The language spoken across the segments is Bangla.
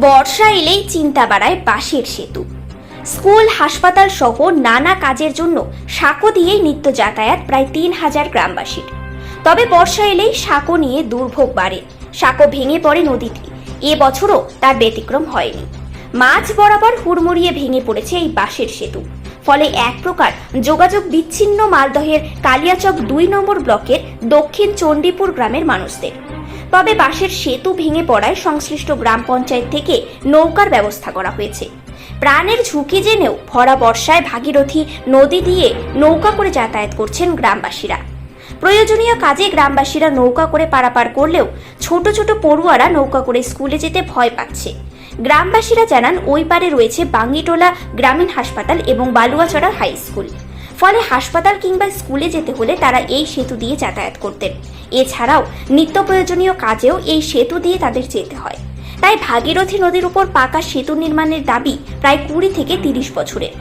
বর্ষা এলেই চিন্তা বাড়ায় বাঁশের সেতু। স্কুল, হাসপাতাল সহ নানা কাজের জন্য সাঁকো দিয়েই নিত্য যাতায়াত প্রায় ৩,০০০ গ্রামবাসীর। তবে বর্ষা এলেই সাঁকো নিয়ে দুর্ভোগ বাড়ে, সাঁকো ভেঙে পড়ে নদীতে। এবছরও তার ব্যতিক্রম হয়নি। মাঝ বরাবর হুড়মুড়িয়ে ভেঙে পড়েছে এই বাঁশের সেতু। ফলে এক প্রকার যোগাযোগ বিচ্ছিন্ন মালদহের কালিয়াচক ২ নম্বর ব্লকের দক্ষিণ চণ্ডীপুর গ্রামের মানুষদের। তবে বাঁশের সেতু ভেঙে পড়ায় সংশ্লিষ্ট গ্রাম পঞ্চায়েত থেকে নৌকার ব্যবস্থা করা হয়েছে। প্রাণের ঝুঁকি জেনেও ভরা বর্ষায় ভাগীরথী নদী দিয়ে নৌকা করে যাতায়াত করছেন গ্রামবাসীরা। প্রয়োজনীয় কাজে গ্রামবাসীরা নৌকা করে পারাপার করলেও ছোট ছোট পড়ুয়ারা নৌকা করে স্কুলে যেতে ভয় পাচ্ছে। গ্রামবাসীরা জানান ওই পারে রয়েছে বাঙ্গিটোলা গ্রামীণ হাসপাতাল এবং বালুয়াছড়া হাই স্কুল। ফলে হাসপাতাল কিংবা স্কুলে যেতে হলে তারা এই সেতু দিয়ে যাতায়াত করতেন। এছাড়াও নিত্য প্রয়োজনীয় কাজেও এই সেতু দিয়ে তাদের যেতে হয়। তাই ভাগীরথী নদীর উপর পাকা সেতু নির্মাণের দাবি প্রায় ২০ থেকে ৩০ বছরের।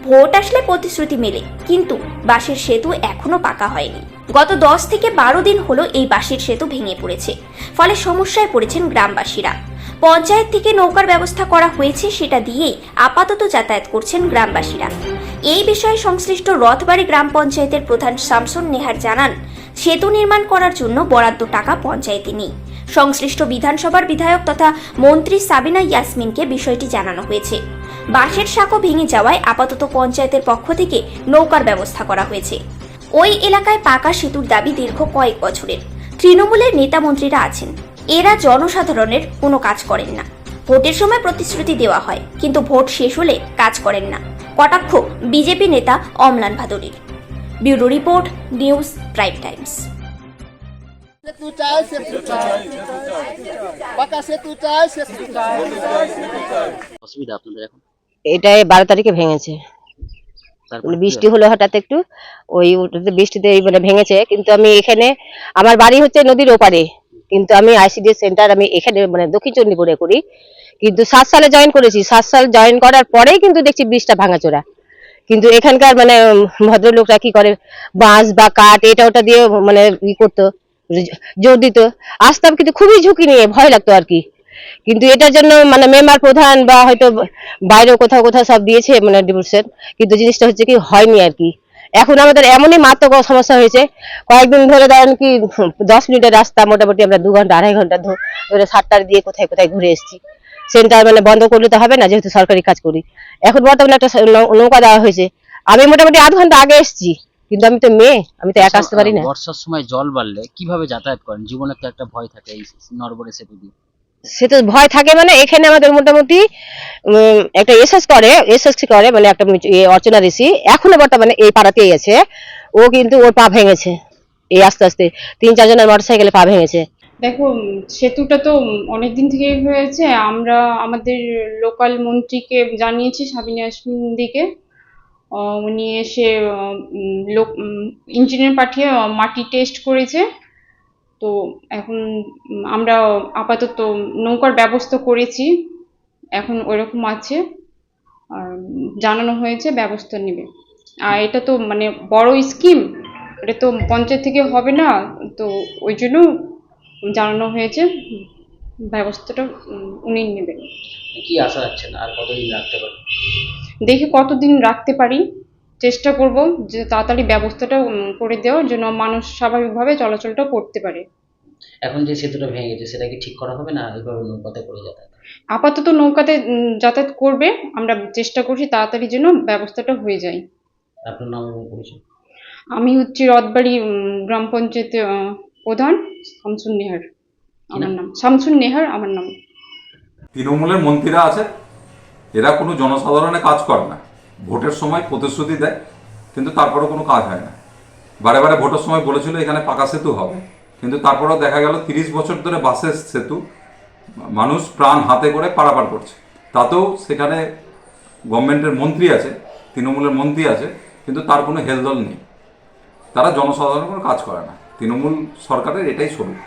ভোট আসলে প্রতিশ্রুতি মেলে, কিন্তু বাঁশের সেতু এখনো পাকা হয়নি। গত ১০ থেকে ১২ দিন হলো এই বাঁশের সেতু ভেঙে পড়েছে। ফলে সমস্যায় পড়েছেন গ্রামবাসীরা। পঞ্চায়েত থেকে নৌকার ব্যবস্থা করা হয়েছে, সেটা দিয়েই আপাতত যাতায়াত করছেন গ্রামবাসীরা। এই বিষয়ে সংশ্লিষ্ট রথবাড়ি গ্রাম পঞ্চায়েতের প্রধান শামসুন নেহার জানান, সেতু নির্মাণ করার জন্য বরাদ্দ টাকা পঞ্চায়েতে নেই। সংশ্লিষ্ট বিধানসভার বিধায়ক তথা মন্ত্রী সাবিনা ইয়াসমিনকে বিষয়টি জানানো হয়েছে। বাঁশের সাঁকো ভেঙে যাওয়ায় আপাতত পঞ্চায়েতের পক্ষ থেকে নৌকার ব্যবস্থা করা হয়েছে। ওই এলাকায় পাকা সেতুর দাবি দীর্ঘ কয়েক বছরের। তৃণমূলের নেতা মন্ত্রীরা আছেন, এরা জনসাধারণের কোনো কাজ করেন না। ভোটের সময় প্রতিশ্রুতি দেওয়া হয়, কিন্তু ভোট শেষ হলে কাজ করেন না। কটাক্ষ বিজেপি নেতা অমলান ভাদুড়ির। Bureau report, news prime times. এটা ১২ তারিখে ভেঙেছে। বৃষ্টি হলো হঠাৎ একটু, ওই বৃষ্টিতে মানে ভেঙেছে। কিন্তু আমি এখানে, আমার বাড়ি হচ্ছে নদীর ওপারে, কিন্তু আমি আইসিডিএস সেন্টার আমি এখানে মানে দক্ষিণ চণ্ডীপুরে করি। কিন্তু ৭ সালে জয়েন করেছি। ৭ সাল জয়েন করার পরেই কিন্তু দেখছি ব্রিজটা ভাঙাচোরা। কিন্তু এখানকার মানে ভদ্রলোকরা কি করে, বাঁশ বা কাঠ এটা ওটা দিয়ে মানে ই করতো, জোর দিত। আসতাম কিন্তু খুবই ঝুঁকি নিয়ে, ভয় লাগতো আর কি। কিন্তু এটার জন্য মানে মেম্বার প্রধান বা হয়তো বাইরেও কোথাও কোথাও সব দিয়েছে মানে ডিভোর্সের, কিন্তু জিনিসটা হচ্ছে কি হয়নি আর কি। এখন আমাদের এমনই মারাত্মক সমস্যা হয়েছে, কয়েকদিন ধরে ধরেন কি 10 মিনিটের রাস্তা মোটামুটি আমরা 2 ঘন্টা 2.5 ঘন্টা ধরে সাতটার দিয়ে কোথায় কোথায় ঘুরে এসেছি। সেন্টার মানে বন্ধ করলে তো হবে না, যেহেতু সরকারি কাজ করি। এখন বর্তমানে একটা নৌকা দেওয়া হয়েছে। আমি মোটামুটি 8 ঘন্টা আগে এসেছি, কিন্তু আমি তো মেয়ে, আমি তো একা আসতে পারি না। বর্ষার সময় জল বাড়লে কিভাবে যাতায়াত করেন? জীবনে তো একটা ভয় থাকে এই নরবরে সেতু দিয়ে। সে তো ভয় থাকে, মানে এখানে আমাদের মোটামুটি একটা এসএসসি করে মানে একটা অর্চনা ঋষি এখনো বর্তমানে এই পাড়াতেই আছে। ও কিন্তু ওর পা ভেঙেছে, এই আস্তে আস্তে ৩-৪ জনের মোটরসাইকেলে পা ভেঙেছে। দেখো, সেতুটা তো অনেকদিন থেকেই হয়েছে। আমরা আমাদের লোকাল মন্ত্রীকে জানিয়েছি, সাবিনা ইয়াসমিন দিকে। উনি এসে ইঞ্জিনিয়ার পাঠিয়ে মাটি টেস্ট করেছে। তো এখন আমরা আপাতত নৌকার ব্যবস্থা করেছি, এখন ওইরকম আছে। আর জানানো হয়েছে ব্যবস্থা নেবে। আর এটা তো মানে বড় স্কিম, এটা তো পঞ্চায়েত থেকে হবে না, তো ওই জন্য জানানো হয়েছে ব্যবস্থাটা উনি নেবেন। কি আশা রাখছেন আর কতদিন রাখতে পারেন? দেখি কতদিন রাখতে পারি, চেষ্টা করব যে তাড়াতাড়ি ব্যবস্থাটা করে দেওয়ার জন্য মানুষ স্বাভাবিকভাবে চলাচলটা করতে পারে। এখন যে সেতুটা ভেঙে গেছে সেটা কি ঠিক করা হবে না এইভাবে নৌকাতে করে যাতায়াত? আপাতত নৌকাতে যাতায়াত করবে, আমরা চেষ্টা করছি তাড়াতাড়ি যেন ব্যবস্থাটা হয়ে যায়। আপনার নাম এবং পরিচয়? আমি হচ্ছে রথবাড়ি গ্রাম পঞ্চায়েত প্রধান শামসুন নেহার আমার নাম। শামসুন নেহার আমার নাম। তৃণমূলের মন্ত্রীরা আছে, এরা কোনো জনসাধারণের কাজ করে না। ভোটের সময় প্রতিশ্রুতি দেয়, কিন্তু তারপরেও কোনো কাজ হয় না। বারে বারে ভোটের সময় বলেছিল এখানে পাকা সেতু হবে, কিন্তু তারপরেও দেখা গেল 30 বছর ধরে বাসের সেতু মানুষ প্রাণ হাতে করে পারাপার করছে। তাতেও সেখানে গভর্নমেন্টের মন্ত্রী আছে, তৃণমূলের মন্ত্রী আছে, কিন্তু তার কোনো হেলদোল নেই। তারা জনসাধারণের কোনো কাজ করে না। তৃণমূল সরকারের এটাই স্বরূপ।